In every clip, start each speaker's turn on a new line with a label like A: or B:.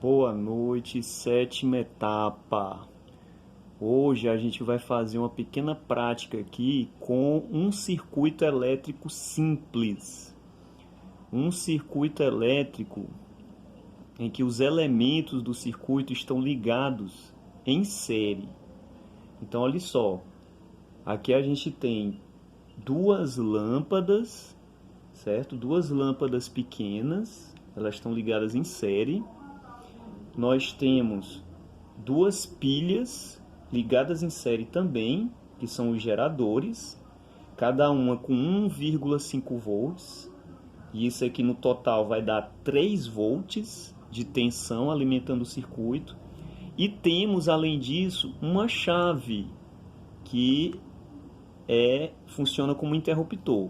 A: Boa noite, sétima etapa. Hoje a gente vai fazer uma pequena prática aqui com um circuito elétrico simples. Um circuito elétrico em que os elementos do circuito estão ligados em série. Então, olha só. Aqui a gente tem duas lâmpadas, certo? Duas lâmpadas pequenas, elas estão ligadas em série. Nós temos duas pilhas ligadas em série também, que são os geradores, cada uma com 1,5 volts, e isso aqui no total vai dar 3 volts de tensão alimentando o circuito. E temos, além disso, uma chave que funciona como interruptor.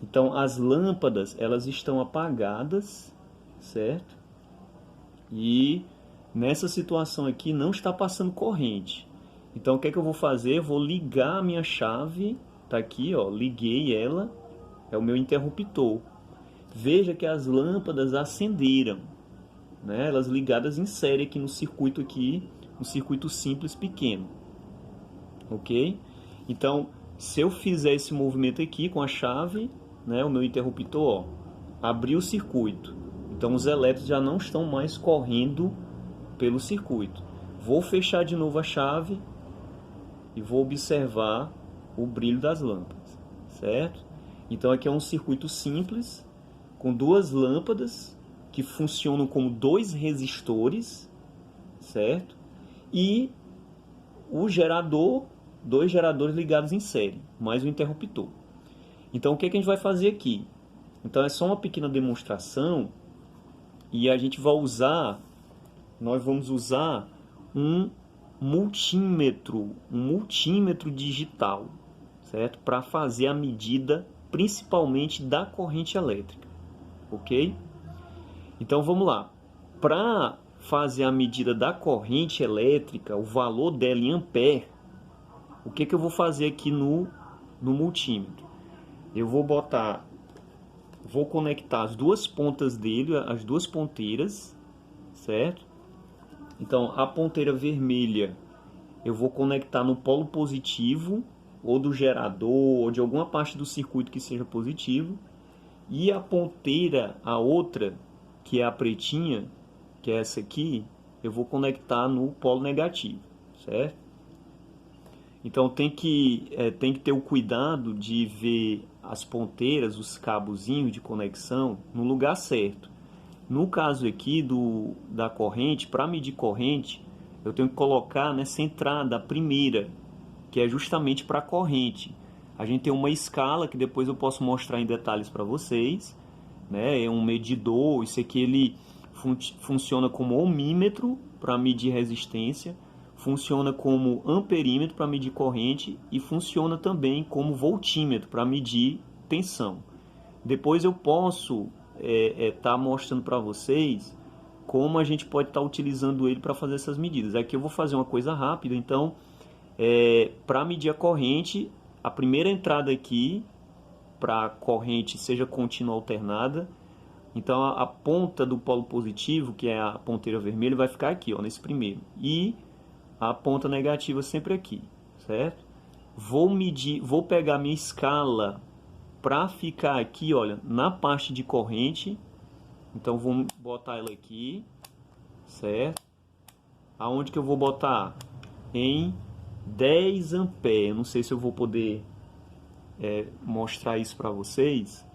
A: Então, as lâmpadas, elas estão apagadas, certo? E nessa situação aqui não está passando corrente. Então, o que é que eu vou fazer? Eu vou ligar a minha chave, tá aqui, ó, liguei ela, é o meu interruptor. Veja que as lâmpadas acenderam, né? Elas ligadas em série aqui, um circuito simples pequeno, ok? Então, se eu fizer esse movimento aqui com a chave, né, o meu interruptor, ó, abriu o circuito. Então, os elétrons já não estão mais correndo pelo circuito. Vou fechar de novo a chave e vou observar o brilho das lâmpadas, certo? Então, aqui é um circuito simples com duas lâmpadas que funcionam como dois resistores, certo? E o gerador, dois geradores ligados em série, mais o interruptor. Então, o que a gente vai fazer aqui? Então, é só uma pequena demonstração e a gente vai usar, nós vamos usar um multímetro digital, certo? Para fazer a medida principalmente da corrente elétrica, ok? Então, vamos lá. Para fazer a medida da corrente elétrica, o valor dela em ampere, o que eu vou fazer aqui no multímetro? Eu vou conectar as duas pontas dele, as duas ponteiras, certo? Então, a ponteira vermelha eu vou conectar no polo positivo, ou do gerador, ou de alguma parte do circuito que seja positivo. E a ponteira, a outra, que é a pretinha, que é essa aqui, eu vou conectar no polo negativo, certo? Então tem que ter o cuidado de ver as ponteiras, os cabozinhos de conexão no lugar certo. No caso aqui da corrente, para medir corrente, eu tenho que colocar nessa entrada, a primeira, que é justamente para a corrente. A gente tem uma escala que depois eu posso mostrar em detalhes para vocês, né? É um medidor, isso aqui ele funciona como ohmímetro para medir resistência, funciona como amperímetro para medir corrente e funciona também como voltímetro para medir tensão. Depois eu posso estar mostrando para vocês como a gente pode estar utilizando ele para fazer essas medidas. Aqui eu vou fazer uma coisa rápida, então, para medir a corrente, a primeira entrada aqui, para a corrente seja contínua ou alternada, então a ponta do polo positivo, que é a ponteira vermelha, vai ficar aqui, ó, nesse primeiro. E a ponta negativa sempre aqui, certo? Vou pegar minha escala para ficar aqui, olha, na parte de corrente. Então vou botar ela aqui, certo? Aonde que eu vou botar? Em 10 amperes. Eu não sei se eu vou poder mostrar isso para vocês,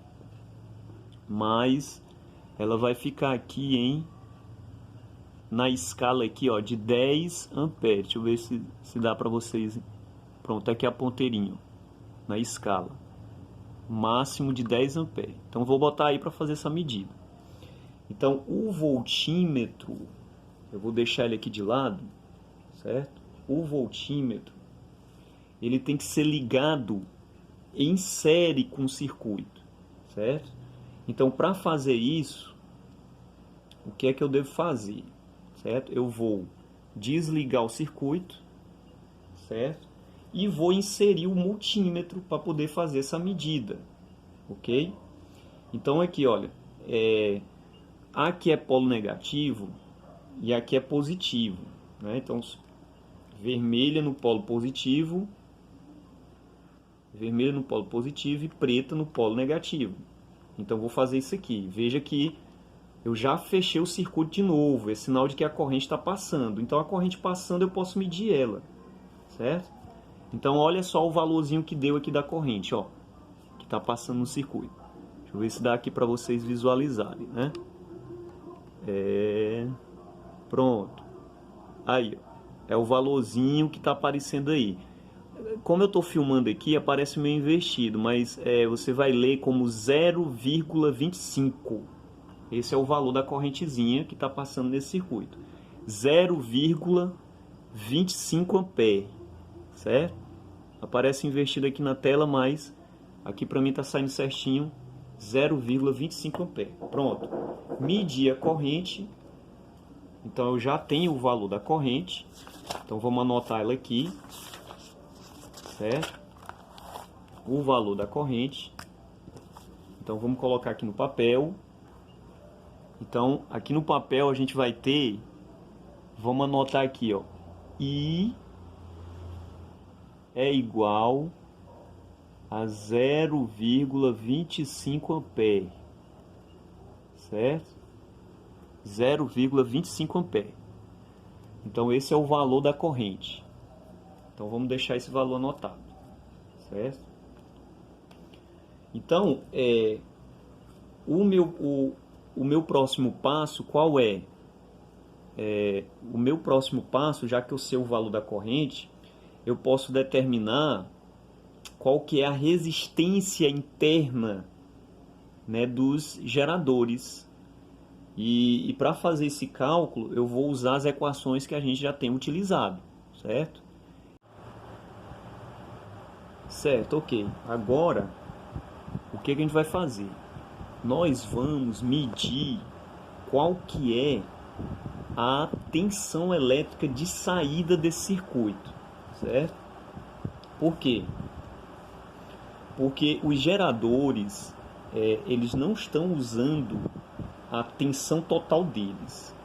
A: mas ela vai ficar aqui na escala aqui, ó, de 10 amperes. Deixa eu ver se dá para vocês. Pronto, aqui é a ponteirinha, na escala. Máximo de 10 amperes. Então vou botar aí para fazer essa medida. Então o voltímetro, eu vou deixar ele aqui de lado, certo? O voltímetro, ele tem que ser ligado em série com o circuito, certo? Então, para fazer isso, o que é que eu devo fazer, certo? Eu vou desligar o circuito, certo? E vou inserir o multímetro para poder fazer essa medida, ok? Então, aqui, olha, aqui é polo negativo, e aqui é positivo, né? Então, vermelha no polo positivo, e preta no polo negativo. Então, vou fazer isso aqui. Veja que eu já fechei o circuito de novo, é sinal de que a corrente está passando. Então, a corrente passando, eu posso medir ela, certo? Então, olha só o valorzinho que deu aqui da corrente, ó, que está passando no circuito. Deixa eu ver se dá aqui para vocês visualizarem, né? Pronto. Aí, ó, é o valorzinho que está aparecendo aí. Como eu estou filmando aqui, aparece meio invertido, mas você vai ler como 0,25. Esse é o valor da correntezinha que está passando nesse circuito. 0,25 ampere, certo? Aparece invertido aqui na tela, mas aqui para mim está saindo certinho 0,25 ampere. Pronto. Medi a corrente. Então eu já tenho o valor da corrente. Então vamos anotar ela aqui, certo? O valor da corrente. Então vamos colocar aqui no papel. Então aqui no papel a gente vai ter, vamos anotar aqui, ó, I é igual a 0,25 ampere, certo? 0,25 ampere. Então esse é o valor da corrente. Então vamos deixar esse valor anotado, certo? Então o meu próximo passo qual é? O meu próximo passo, já que eu sei o valor da corrente, eu posso determinar qual que é a resistência interna, né, dos geradores. E para fazer esse cálculo, eu vou usar as equações que a gente já tem utilizado, certo? Certo, ok. Agora, o que a gente vai fazer? Nós vamos medir qual que é a tensão elétrica de saída desse circuito, certo? Por quê? Porque os geradores, eles não estão usando a tensão total deles.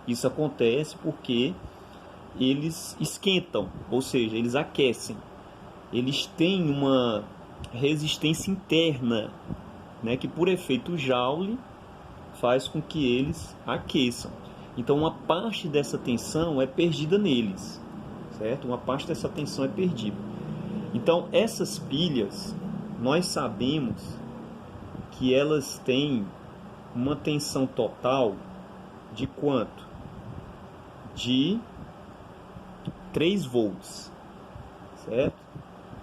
A: Isso acontece porque eles esquentam, ou seja, eles aquecem. Eles têm uma resistência interna, né, que por efeito Joule faz com que eles aqueçam. Então uma parte dessa tensão é perdida neles, certo? Uma parte dessa tensão é perdida. Então essas pilhas, nós sabemos que elas têm uma tensão total de quanto? De 3 volts, certo?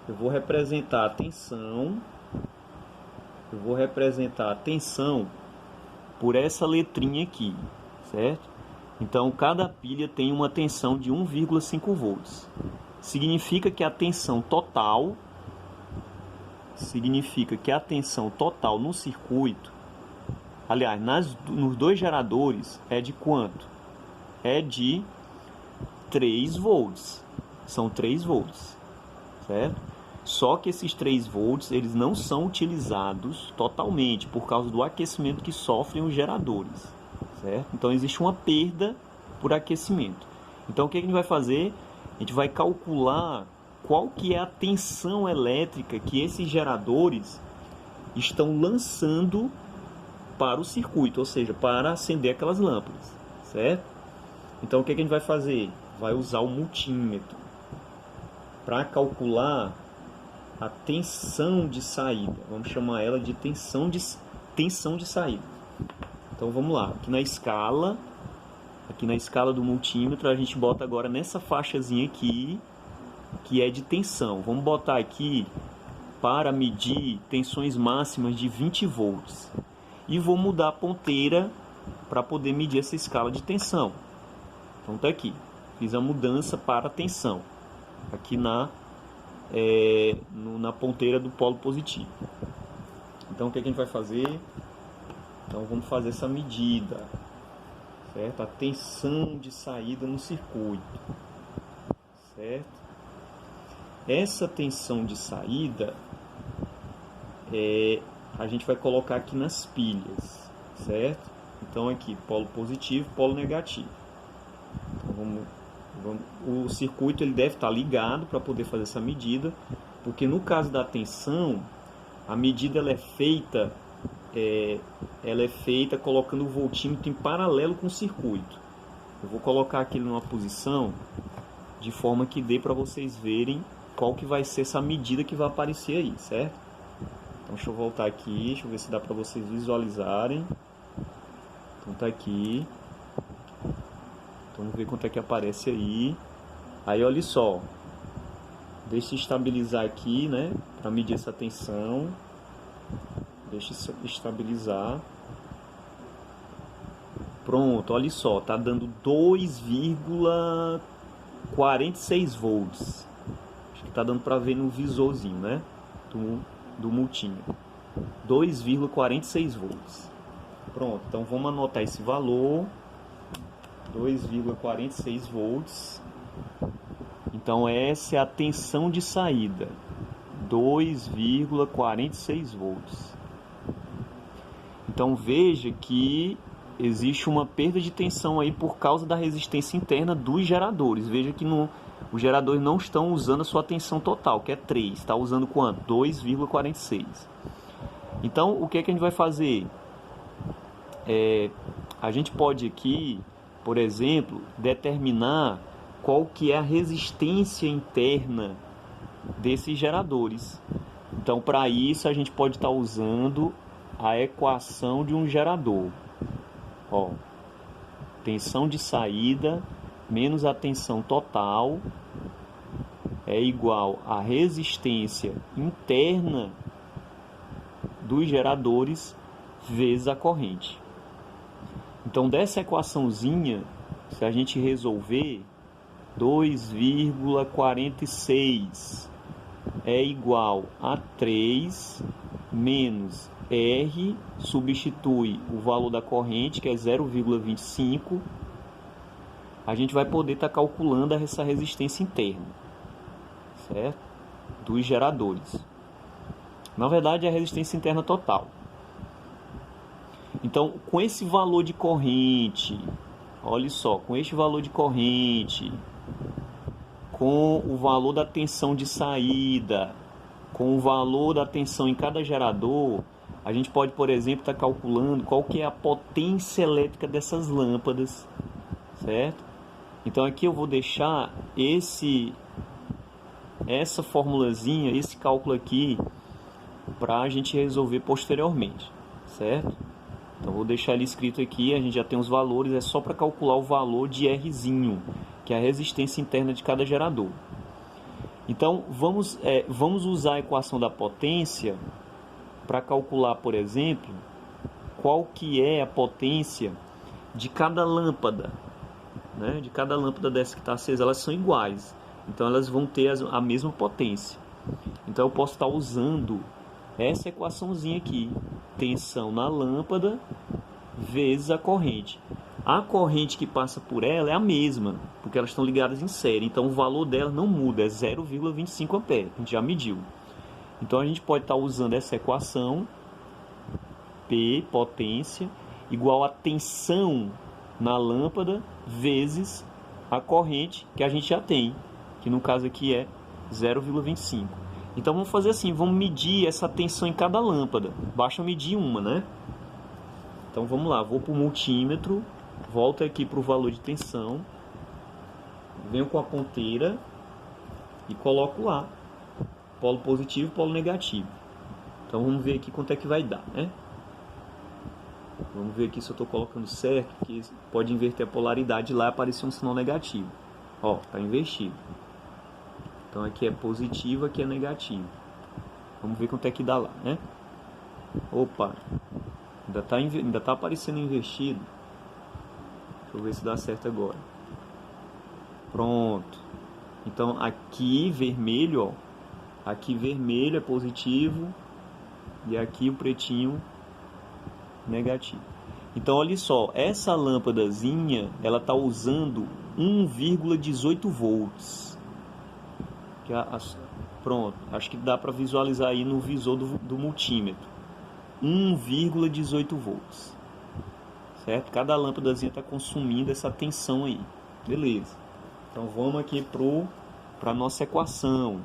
A: Eu vou representar a tensão, por essa letrinha aqui, certo? Então, cada pilha tem uma tensão de 1,5 volts. Significa que a tensão total no circuito, aliás, nos dois geradores, é de quanto? É de 3 volts. São 3 volts, certo? Só que esses 3 volts, eles não são utilizados totalmente por causa do aquecimento que sofrem os geradores, certo? Então existe uma perda por aquecimento. Então o que a gente vai fazer? A gente vai calcular qual que é a tensão elétrica que esses geradores estão lançando para o circuito, ou seja, para acender aquelas lâmpadas, certo? Então o que a gente vai fazer? Vai usar o multímetro para calcular a tensão de saída. Vamos chamar ela de tensão de saída. Então vamos lá, aqui na escala do multímetro, a gente bota agora nessa faixazinha aqui, que é de tensão. Vamos botar aqui para medir tensões máximas de 20 volts. E vou mudar a ponteira para poder medir essa escala de tensão. Então tá aqui, fiz a mudança para a tensão, aqui na ponteira do polo positivo. Então o que a gente vai fazer? Então vamos fazer essa medida, certo? A tensão de saída no circuito, certo? Essa tensão de saída a gente vai colocar aqui nas pilhas, certo? Então aqui, polo positivo, polo negativo. o circuito ele deve estar ligado para poder fazer essa medida, porque no caso da tensão, a medida ela é feita colocando o voltímetro em paralelo com o circuito. Eu vou colocar aqui numa posição de forma que dê para vocês verem qual que vai ser essa medida que vai aparecer aí, certo? Então deixa eu voltar aqui, deixa eu ver se dá para vocês visualizarem. Então tá aqui. Então vamos ver quanto é que aparece aí. Aí olha só. Deixa eu estabilizar aqui, né? Para medir essa tensão. Deixa eu estabilizar. Pronto, olha só. Tá dando 2,46 volts. Acho que tá dando para ver no visorzinho, né? Do multímetro. 2,46 volts. Pronto, então vamos anotar esse valor. 2,46 volts. Então essa é a tensão de saída. 2,46 volts. Então veja que existe uma perda de tensão aí por causa da resistência interna dos geradores. Veja que os geradores não estão usando a sua tensão total, que é 3. Está usando quanto? 2,46. Então o que é que a gente vai fazer? A gente pode aqui, por exemplo, determinar qual que é a resistência interna desses geradores. Então, para isso, a gente pode estar usando a equação de um gerador. Ó, tensão de saída menos a tensão total é igual à resistência interna dos geradores vezes a corrente. Então, dessa equaçãozinha, se a gente resolver, 2,46 é igual a 3 menos R, substitui o valor da corrente, que é 0,25, a gente vai poder estar calculando essa resistência interna, certo? Dos geradores. Na verdade, é a resistência interna total. Então, com esse valor de corrente, olha só, com este valor de corrente, com o valor da tensão de saída, com o valor da tensão em cada gerador, a gente pode, por exemplo, estar calculando qual que é a potência elétrica dessas lâmpadas, certo? Então aqui eu vou deixar essa formulazinha, esse cálculo aqui, para a gente resolver posteriormente, certo? Então vou deixar ele escrito aqui, a gente já tem os valores, é só para calcular o valor de Rzinho, que é a resistência interna de cada gerador. Então vamos usar a equação da potência para calcular, por exemplo, qual que é a potência de cada lâmpada, né? De cada lâmpada dessa que está acesa, elas são iguais, então elas vão ter a mesma potência. Então eu posso estar usando essa equaçãozinha aqui, tensão na lâmpada vezes a corrente. A corrente que passa por ela é a mesma, porque elas estão ligadas em série, então o valor dela não muda, é 0,25 ampere, a gente já mediu. Então a gente pode estar usando essa equação, P, potência, igual a tensão na lâmpada vezes a corrente que a gente já tem, que no caso aqui é 0,25. Então vamos fazer assim, vamos medir essa tensão em cada lâmpada. Basta medir uma, né? Então vamos lá, vou para o multímetro, volto aqui para o valor de tensão, venho com a ponteira e coloco lá, polo positivo e polo negativo. Então vamos ver aqui quanto é que vai dar, né? Vamos ver aqui se eu estou colocando certo, porque pode inverter a polaridade lá e aparecer um sinal negativo. Ó, está invertido. Então aqui é positivo, aqui é negativo. Vamos ver quanto é que dá lá, né? Opa, ainda tá aparecendo invertido. Deixa eu ver se dá certo agora. Pronto. Então aqui vermelho, ó. Aqui vermelho é positivo e aqui o pretinho negativo. Então olha só, essa lâmpadazinha, ela tá usando 1,18 volts. Pronto, acho que dá para visualizar aí no visor do multímetro. 1,18 volts. Certo? Cada lâmpadazinha está consumindo essa tensão aí. Beleza. Então vamos aqui para a nossa equação.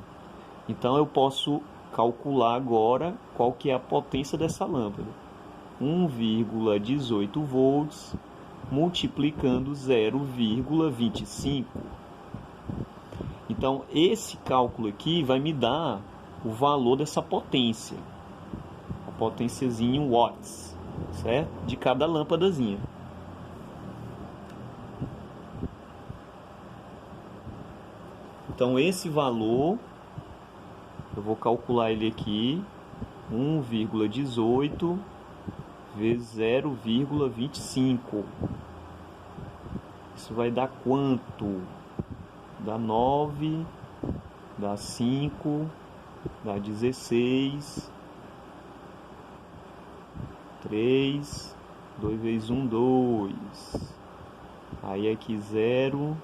A: Então eu posso calcular agora qual que é a potência dessa lâmpada. 1,18 volts multiplicando 0,25. Então esse cálculo aqui vai me dar o valor dessa potência. A potênciazinha em watts, certo? De cada lâmpadazinha. Então esse valor, eu vou calcular ele aqui, 1,18 vezes 0,25. Isso vai dar quanto? Dá 9, dá 5, dá 16, 3, 2 vezes 1, 2. Aí aqui 0,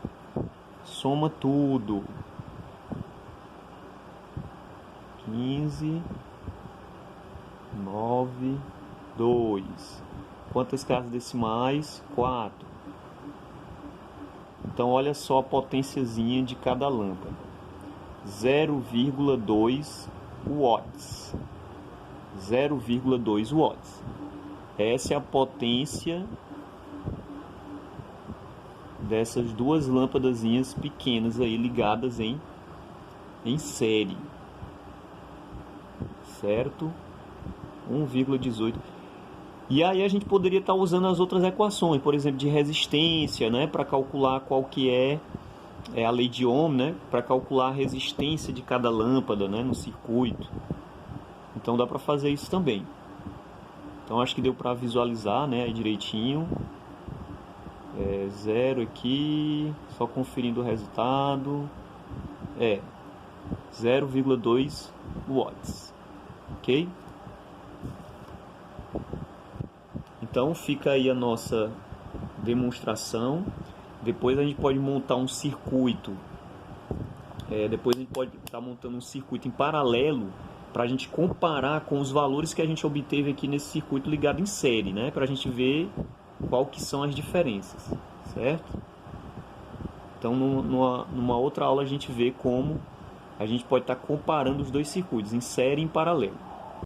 A: soma tudo. 15, 9, 2. Quantas casas decimais? 4. Então olha só a potênciazinha de cada lâmpada. 0,2 watts. 0,2 watts. Essa é a potência dessas duas lâmpadazinhas pequenas aí ligadas em série. Certo? 1,18. E aí a gente poderia estar usando as outras equações, por exemplo, de resistência, né, para calcular qual que é a lei de Ohm, né, para calcular a resistência de cada lâmpada, né, no circuito. Então dá para fazer isso também. Então acho que deu para visualizar, né, aí direitinho. 0 aqui, só conferindo o resultado. 0,2 watts. Ok? Então fica aí a nossa demonstração. Depois a gente pode montar um circuito. Depois a gente pode estar montando um circuito em paralelo para a gente comparar com os valores que a gente obteve aqui nesse circuito ligado em série, né? Para a gente ver qual que são as diferenças, certo? Então numa outra aula a gente vê como a gente pode estar comparando os dois circuitos, em série e em paralelo.